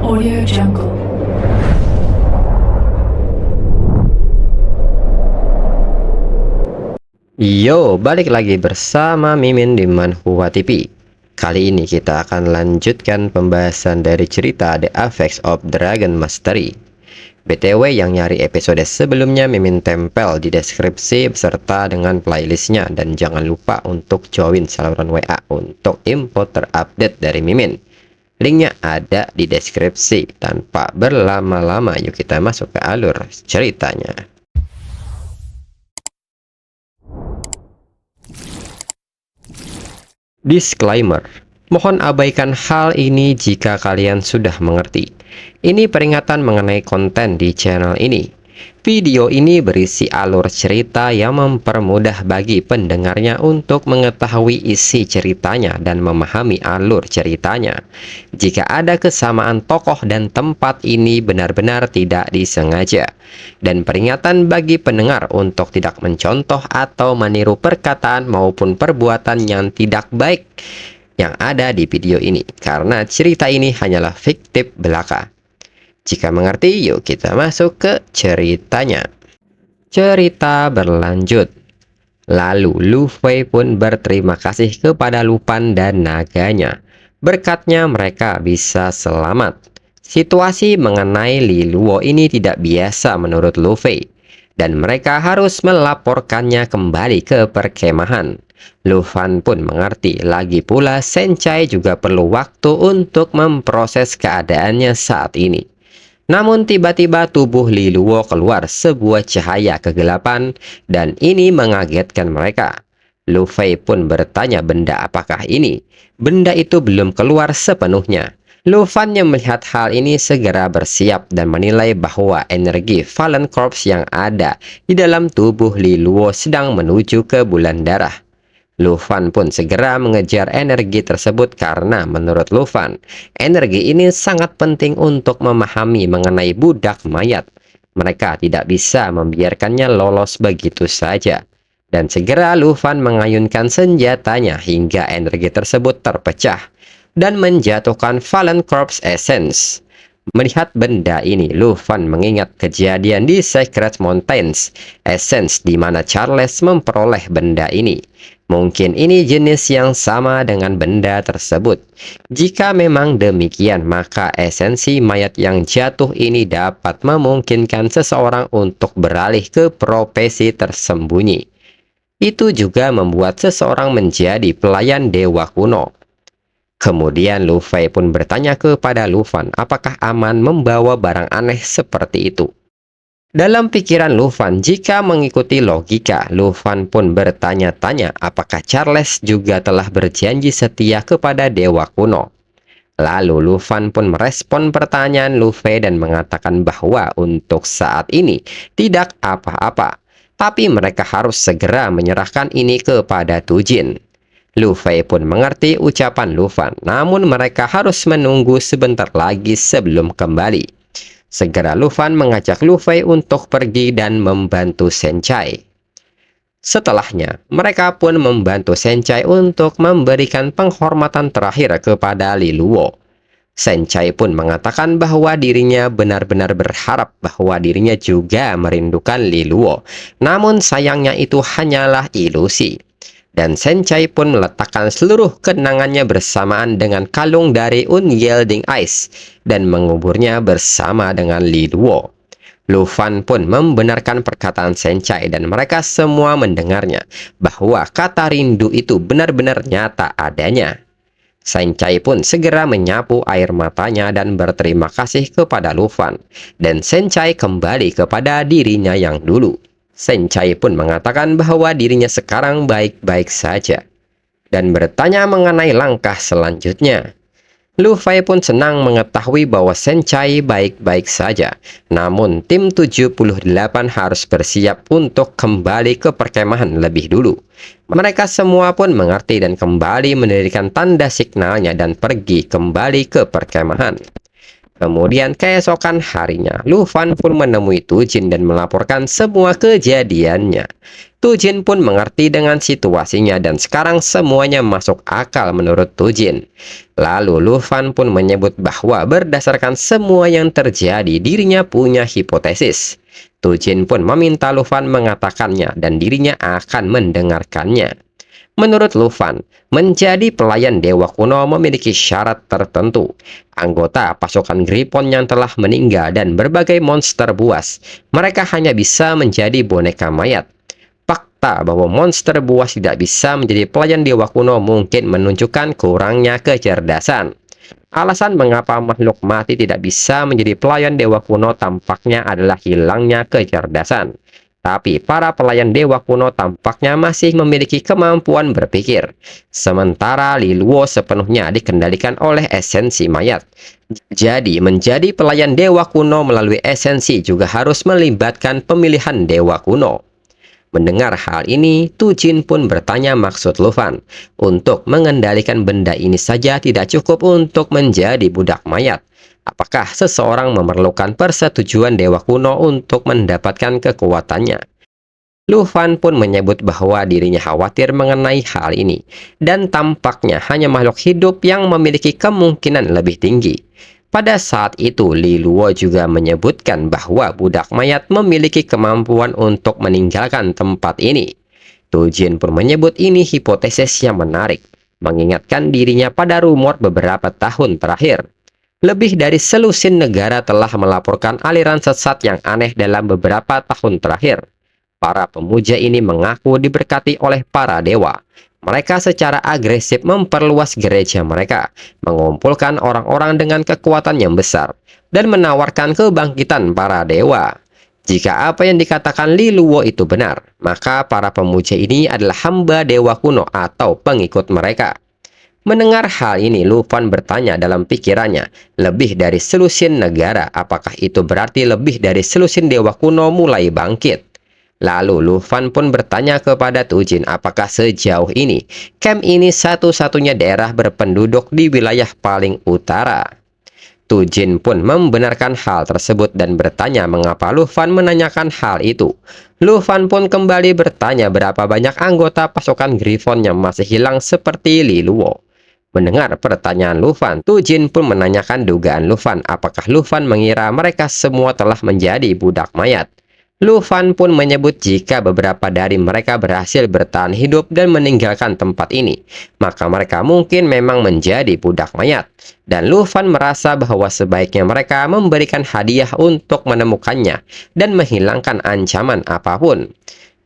Audio Jungle. Yo, balik lagi bersama Mimin di Manhwa TV. Kali ini kita akan lanjutkan pembahasan dari cerita The Apex of Dragon Mastery. BTW yang nyari episode sebelumnya Mimin tempel di deskripsi beserta dengan playlistnya. Dan jangan lupa untuk join saluran WA untuk info terupdate dari Mimin. Linknya ada di deskripsi. Tanpa berlama-lama, yuk kita masuk ke alur ceritanya. Disclaimer, mohon abaikan hal ini jika kalian sudah mengerti. Ini peringatan mengenai konten di channel ini. Video ini berisi alur cerita yang mempermudah bagi pendengarnya untuk mengetahui isi ceritanya dan memahami alur ceritanya. Jika ada kesamaan tokoh dan tempat, ini benar-benar tidak disengaja. Dan peringatan bagi pendengar untuk tidak mencontoh atau meniru perkataan maupun perbuatan yang tidak baik yang ada di video ini, karena cerita ini hanyalah fiktif belaka. Jika mengerti, yuk kita masuk ke ceritanya. Cerita berlanjut. Lalu Luffy pun berterima kasih kepada Lupan dan naganya. Berkatnya mereka bisa selamat. Situasi mengenai Liluo ini tidak biasa menurut Luffy, dan mereka harus melaporkannya kembali ke perkemahan. Luffy pun mengerti, lagi pula Senchai juga perlu waktu untuk memproses keadaannya saat ini. Namun tiba-tiba tubuh Liluo keluar sebuah cahaya kegelapan, dan ini mengagetkan mereka. Luffy pun bertanya benda apakah ini. Benda itu belum keluar sepenuhnya. Luffy yang melihat hal ini segera bersiap dan menilai bahwa energi Fallen Corps yang ada di dalam tubuh Liluo sedang menuju ke bulan darah. Luffy pun segera mengejar energi tersebut karena menurut Luffy, energi ini sangat penting untuk memahami mengenai budak mayat. Mereka tidak bisa membiarkannya lolos begitu saja. Dan segera Luffy mengayunkan senjatanya hingga energi tersebut terpecah dan menjatuhkan Fallen Corps Essence. Melihat benda ini, Luffy mengingat kejadian di Secret Mountains Essence di mana Charles memperoleh benda ini. Mungkin ini jenis yang sama dengan benda tersebut. Jika memang demikian, maka esensi mayat yang jatuh ini dapat memungkinkan seseorang untuk beralih ke profesi tersembunyi. Itu juga membuat seseorang menjadi pelayan dewa kuno. Kemudian Luffy pun bertanya kepada Luffy apakah aman membawa barang aneh seperti itu. Dalam pikiran Luffy, jika mengikuti logika, Luffy pun bertanya-tanya apakah Charles juga telah berjanji setia kepada dewa kuno. Lalu Luffy pun merespon pertanyaan Luffy dan mengatakan bahwa untuk saat ini tidak apa-apa, tapi mereka harus segera menyerahkan ini kepada Tujin. Luffy pun mengerti ucapan Luffy, namun mereka harus menunggu sebentar lagi sebelum kembali. Segera Luffy mengajak Luffy untuk pergi dan membantu Senchai. Setelahnya, mereka pun membantu Senchai untuk memberikan penghormatan terakhir kepada Liluo. Senchai pun mengatakan bahwa dirinya benar-benar berharap bahwa dirinya juga merindukan Liluo. Namun sayangnya itu hanyalah ilusi. Dan Senchai pun meletakkan seluruh kenangannya bersamaan dengan kalung dari Unyielding Ice dan menguburnya bersama dengan Liluo. Luffy pun membenarkan perkataan Senchai dan mereka semua mendengarnya bahwa kata rindu itu benar-benar nyata adanya. Senchai pun segera menyapu air matanya dan berterima kasih kepada Luffy, dan Senchai kembali kepada dirinya yang dulu. Senchai pun mengatakan bahwa dirinya sekarang baik-baik saja dan bertanya mengenai langkah selanjutnya. Luffy pun senang mengetahui bahwa Senchai baik-baik saja. Namun tim 78 harus bersiap untuk kembali ke perkemahan lebih dulu. Mereka semua pun mengerti dan kembali mendirikan tanda signalnya dan pergi kembali ke perkemahan. Kemudian keesokan harinya, Luffy pun menemui Tujin dan melaporkan semua kejadiannya. Tujin pun mengerti dengan situasinya dan sekarang semuanya masuk akal menurut Tujin. Lalu Lufan pun menyebut bahwa berdasarkan semua yang terjadi, dirinya punya hipotesis. Tujin pun meminta Lufan mengatakannya dan dirinya akan mendengarkannya. Menurut Lufan, menjadi pelayan dewa kuno memiliki syarat tertentu. Anggota pasukan Griffon yang telah meninggal dan berbagai monster buas, mereka hanya bisa menjadi boneka mayat. Fakta bahwa monster buas tidak bisa menjadi pelayan dewa kuno mungkin menunjukkan kurangnya kecerdasan. Alasan mengapa makhluk mati tidak bisa menjadi pelayan dewa kuno tampaknya adalah hilangnya kecerdasan. Tapi para pelayan dewa kuno tampaknya masih memiliki kemampuan berpikir. Sementara Liluo sepenuhnya dikendalikan oleh esensi mayat. Jadi, menjadi pelayan dewa kuno melalui esensi juga harus melibatkan pemilihan dewa kuno. Mendengar hal ini, Tujin pun bertanya maksud Lufan. Untuk mengendalikan benda ini saja tidak cukup untuk menjadi budak mayat. Apakah seseorang memerlukan persetujuan dewa kuno untuk mendapatkan kekuatannya? Lufan pun menyebut bahwa dirinya khawatir mengenai hal ini, dan tampaknya hanya makhluk hidup yang memiliki kemungkinan lebih tinggi. Pada saat itu, Li Luo juga menyebutkan bahwa budak mayat memiliki kemampuan untuk meninggalkan tempat ini. Tujin pun menyebut ini hipotesis yang menarik, mengingatkan dirinya pada rumor beberapa tahun terakhir. Lebih dari selusin negara telah melaporkan aliran sesat yang aneh dalam beberapa tahun terakhir. Para pemuja ini mengaku diberkati oleh para dewa. Mereka secara agresif memperluas gereja mereka, mengumpulkan orang-orang dengan kekuatan yang besar, dan menawarkan kebangkitan para dewa. Jika apa yang dikatakan Li Luo itu benar, maka para pemuja ini adalah hamba dewa kuno atau pengikut mereka. Mendengar hal ini, Lufan bertanya dalam pikirannya, lebih dari selusin negara, apakah itu berarti lebih dari selusin dewa kuno mulai bangkit? Lalu Lufan pun bertanya kepada Tujin apakah sejauh ini camp ini satu-satunya daerah berpenduduk di wilayah paling utara. Tujin pun membenarkan hal tersebut dan bertanya mengapa Lufan menanyakan hal itu. Lufan pun kembali bertanya berapa banyak anggota pasukan Griffon yang masih hilang seperti Li Luo. Mendengar pertanyaan Lufan, Tujin pun menanyakan dugaan Lufan apakah Lufan mengira mereka semua telah menjadi budak mayat. Lufan pun menyebut jika beberapa dari mereka berhasil bertahan hidup dan meninggalkan tempat ini, maka mereka mungkin memang menjadi budak mayat. Dan Lufan merasa bahwa sebaiknya mereka memberikan hadiah untuk menemukannya dan menghilangkan ancaman apapun.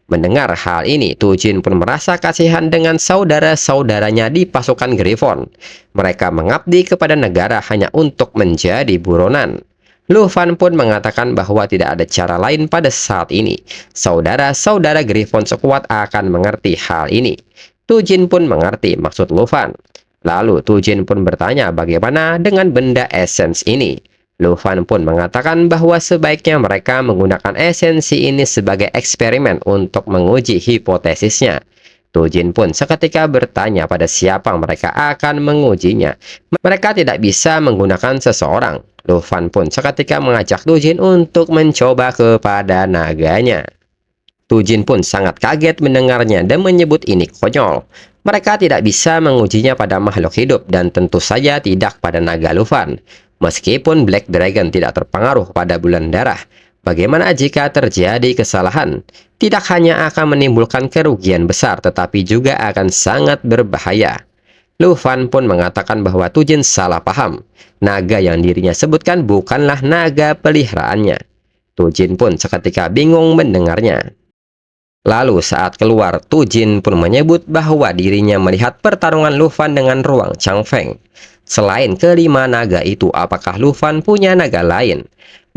Mendengar hal ini, Tujin pun merasa kasihan dengan saudara-saudaranya di pasukan Griffon. Mereka mengabdi kepada negara hanya untuk menjadi buronan. Lufan pun mengatakan bahwa tidak ada cara lain pada saat ini. Saudara-saudara Griffon sekuat akan mengerti hal ini. Tujin pun mengerti maksud Lufan. Lalu Tujin pun bertanya bagaimana dengan benda esens ini. Lufan pun mengatakan bahwa sebaiknya mereka menggunakan esensi ini sebagai eksperimen untuk menguji hipotesisnya. Tujin pun seketika bertanya pada siapa mereka akan mengujinya. Mereka tidak bisa menggunakan seseorang. Lufan pun seketika mengajak Tujin untuk mencoba kepada naganya. Tujin pun sangat kaget mendengarnya dan menyebut ini konyol. Mereka tidak bisa mengujinya pada makhluk hidup dan tentu saja tidak pada naga Lufan. Meskipun Black Dragon tidak terpengaruh pada bulan darah, bagaimana jika terjadi kesalahan? Tidak hanya akan menimbulkan kerugian besar, tetapi juga akan sangat berbahaya. Lufan pun mengatakan bahwa Tujin salah paham. Naga yang dirinya sebutkan bukanlah naga peliharaannya. Tujin pun seketika bingung mendengarnya. Lalu saat keluar, Tujin pun menyebut bahwa dirinya melihat pertarungan Lufan dengan Ruang Changfeng. Selain kelima naga itu, apakah Lufan punya naga lain?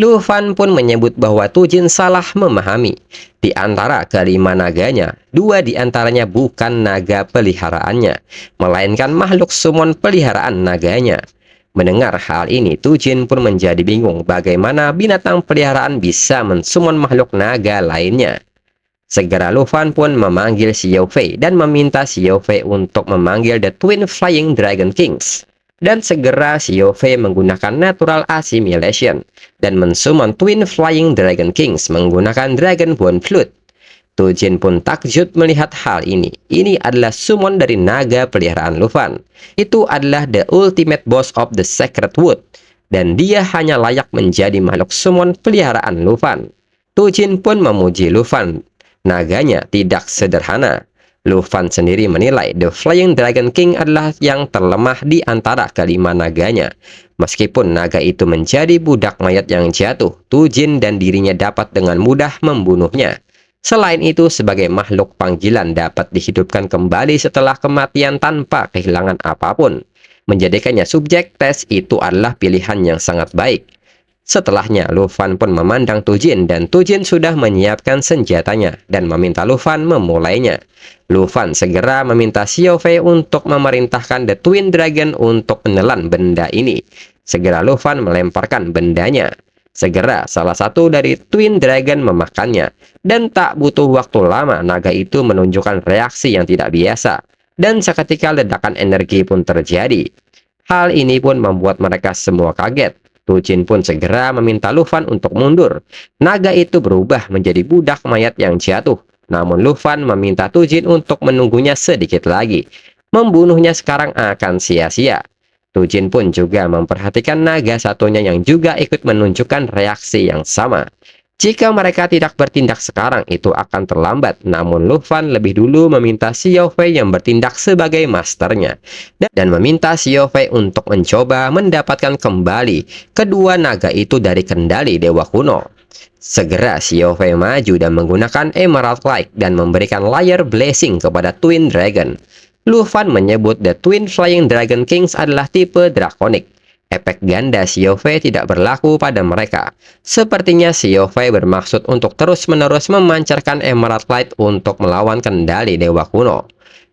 Lufan pun menyebut bahwa Tujin salah memahami. Di antara kelima naganya, 2 di antaranya bukan naga peliharaannya, melainkan makhluk summon peliharaan naganya. Mendengar hal ini, Tujin pun menjadi bingung bagaimana binatang peliharaan bisa mensummon makhluk naga lainnya. Segera Lufan pun memanggil Xiao Fei dan meminta Xiao Fei untuk memanggil The Twin Flying Dragon Kings. Dan segera Xiao Fei menggunakan Natural Assimilation dan mensummon Twin Flying Dragon Kings menggunakan Dragon Bone Flute. Tujin pun takjub melihat hal ini. Ini adalah summon dari naga peliharaan Lufan. Itu adalah the ultimate boss of the Sacred Wood. Dan dia hanya layak menjadi makhluk summon peliharaan Lufan. Tujin pun memuji Lufan. Naganya tidak sederhana. Lufan sendiri menilai The Flying Dragon King adalah yang terlemah di antara kelima naganya. Meskipun naga itu menjadi budak mayat yang jatuh, Tujin dan dirinya dapat dengan mudah membunuhnya. Selain itu, sebagai makhluk panggilan dapat dihidupkan kembali setelah kematian tanpa kehilangan apapun. Menjadikannya subjek tes itu adalah pilihan yang sangat baik. Setelahnya, Lufan pun memandang Tujin dan Tujin sudah menyiapkan senjatanya dan meminta Lufan memulainya. Lufan segera meminta Xiao Fei untuk memerintahkan The Twin Dragon untuk menelan benda ini. Segera Lufan melemparkan bendanya. Segera salah satu dari Twin Dragon memakannya. Dan tak butuh waktu lama, naga itu menunjukkan reaksi yang tidak biasa. Dan seketika ledakan energi pun terjadi. Hal ini pun membuat mereka semua kaget. Tujin pun segera meminta Lufan untuk mundur. Naga itu berubah menjadi budak mayat yang jatuh. Namun Lufan meminta Tujin untuk menunggunya sedikit lagi. Membunuhnya sekarang akan sia-sia. Tujin pun juga memperhatikan naga satunya yang juga ikut menunjukkan reaksi yang sama. Jika mereka tidak bertindak sekarang, itu akan terlambat. Namun Lufan lebih dulu meminta Xiao Fei yang bertindak sebagai masternya. Dan meminta Xiao Fei untuk mencoba mendapatkan kembali kedua naga itu dari kendali Dewa Kuno. Segera Xiao Fei maju dan menggunakan Emerald Light dan memberikan Layer Blessing kepada Twin Dragon. Lufan menyebut The Twin Flying Dragon Kings adalah tipe Draconic. Efek ganda Xiao Fei tidak berlaku pada mereka. Sepertinya Xiao Fei bermaksud untuk terus-menerus memancarkan Emerald Light untuk melawan kendali Dewa Kuno.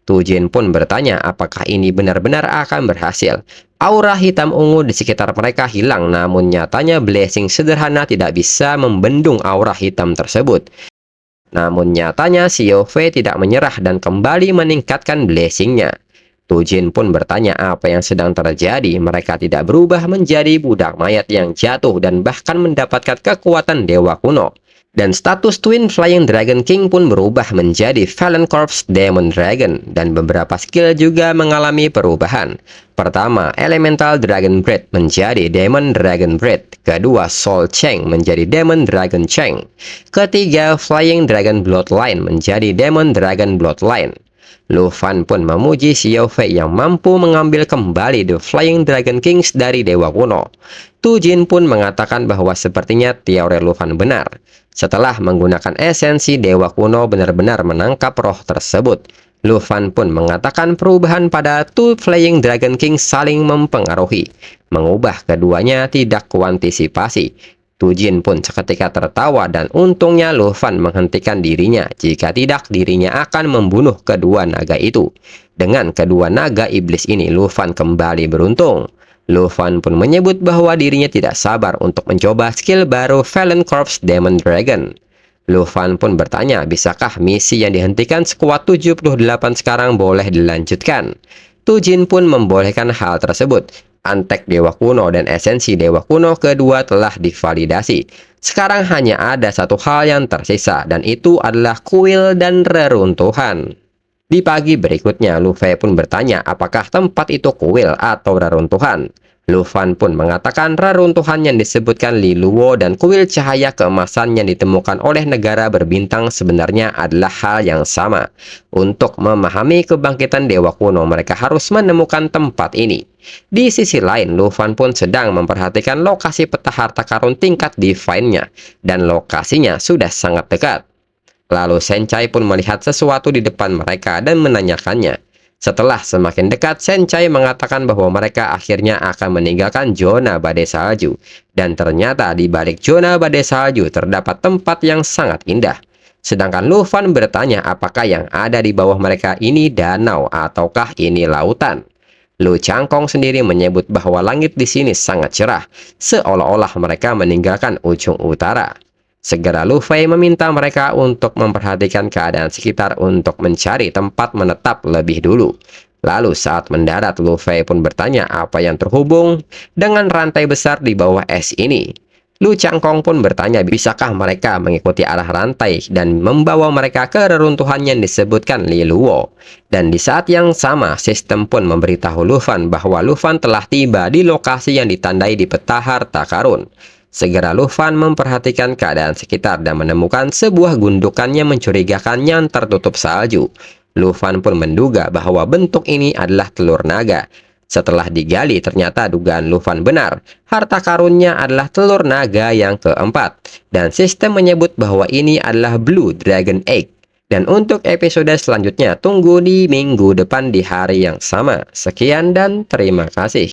Tujin pun bertanya apakah ini benar-benar akan berhasil. Aura hitam ungu di sekitar mereka hilang, namun nyatanya blessing sederhana tidak bisa membendung aura hitam tersebut. Namun nyatanya Xiao Fei tidak menyerah dan kembali meningkatkan blessingnya. Tujin pun bertanya apa yang sedang terjadi. Mereka tidak berubah menjadi budak mayat yang jatuh dan bahkan mendapatkan kekuatan Dewa Kuno. Dan status Twin Flying Dragon King pun berubah menjadi Fallen Corpse Demon Dragon. Dan beberapa skill juga mengalami perubahan. Pertama, Elemental Dragon Breath menjadi Demon Dragon Breath. Kedua, Soul Cheng menjadi Demon Dragon Cheng. Ketiga, Flying Dragon Bloodline menjadi Demon Dragon Bloodline. Lufan pun memuji Xiao Fei yang mampu mengambil kembali The Flying Dragon Kings dari Dewa Kuno. Tujin pun mengatakan bahwa sepertinya teori Lufan benar. Setelah menggunakan esensi Dewa Kuno benar-benar menangkap roh tersebut. Lufan pun mengatakan perubahan pada Two Flying Dragon Kings saling mempengaruhi. Mengubah keduanya tidak kuantisipasi. Tujin pun seketika tertawa dan untungnya Lufan menghentikan dirinya. Jika tidak, dirinya akan membunuh kedua naga itu. Dengan kedua naga iblis ini, Lufan kembali beruntung. Lufan pun menyebut bahwa dirinya tidak sabar untuk mencoba skill baru Fallen Corpse Demon Dragon. Lufan pun bertanya, bisakah misi yang dihentikan sekuat 78 sekarang boleh dilanjutkan? Tujin pun membolehkan hal tersebut. Antek Dewa Kuno dan esensi Dewa Kuno kedua telah divalidasi. Sekarang hanya ada satu hal yang tersisa, dan itu adalah kuil dan reruntuhan. Di pagi berikutnya, Lu Fei pun bertanya apakah tempat itu kuil atau reruntuhan. Lufan pun mengatakan reruntuhan yang disebutkan Li Luo dan kuil cahaya keemasan yang ditemukan oleh negara berbintang sebenarnya adalah hal yang sama. Untuk memahami kebangkitan Dewa Kuno, mereka harus menemukan tempat ini. Di sisi lain, Lufan pun sedang memperhatikan lokasi peta harta karun tingkat divine-nya, dan lokasinya sudah sangat dekat. Lalu Senchai pun melihat sesuatu di depan mereka dan menanyakannya. Setelah semakin dekat, Senchai mengatakan bahwa mereka akhirnya akan meninggalkan zona badai salju. Dan ternyata di balik zona badai salju terdapat tempat yang sangat indah. Sedangkan Lufan bertanya apakah yang ada di bawah mereka ini danau ataukah ini lautan. Lu Changkong sendiri menyebut bahwa langit di sini sangat cerah, seolah-olah mereka meninggalkan ujung utara. Segera Lu Fei meminta mereka untuk memperhatikan keadaan sekitar untuk mencari tempat menetap lebih dulu. Lalu saat mendarat, Lu Fei pun bertanya apa yang terhubung dengan rantai besar di bawah es ini. Lu Changkong pun bertanya bisakah mereka mengikuti arah rantai dan membawa mereka ke reruntuhan yang disebutkan Li Luo. Dan di saat yang sama, sistem pun memberitahu Lufan bahwa Lufan telah tiba di lokasi yang ditandai di peta harta karun. Segera Lufan memperhatikan keadaan sekitar dan menemukan sebuah gundukan yang mencurigakan yang tertutup salju. Lufan pun menduga bahwa bentuk ini adalah telur naga. Setelah digali, ternyata dugaan Lufan benar. Harta karunnya adalah telur naga yang keempat. Dan sistem menyebut bahwa ini adalah Blue Dragon Egg. Dan untuk episode selanjutnya, tunggu di minggu depan di hari yang sama. Sekian dan terima kasih.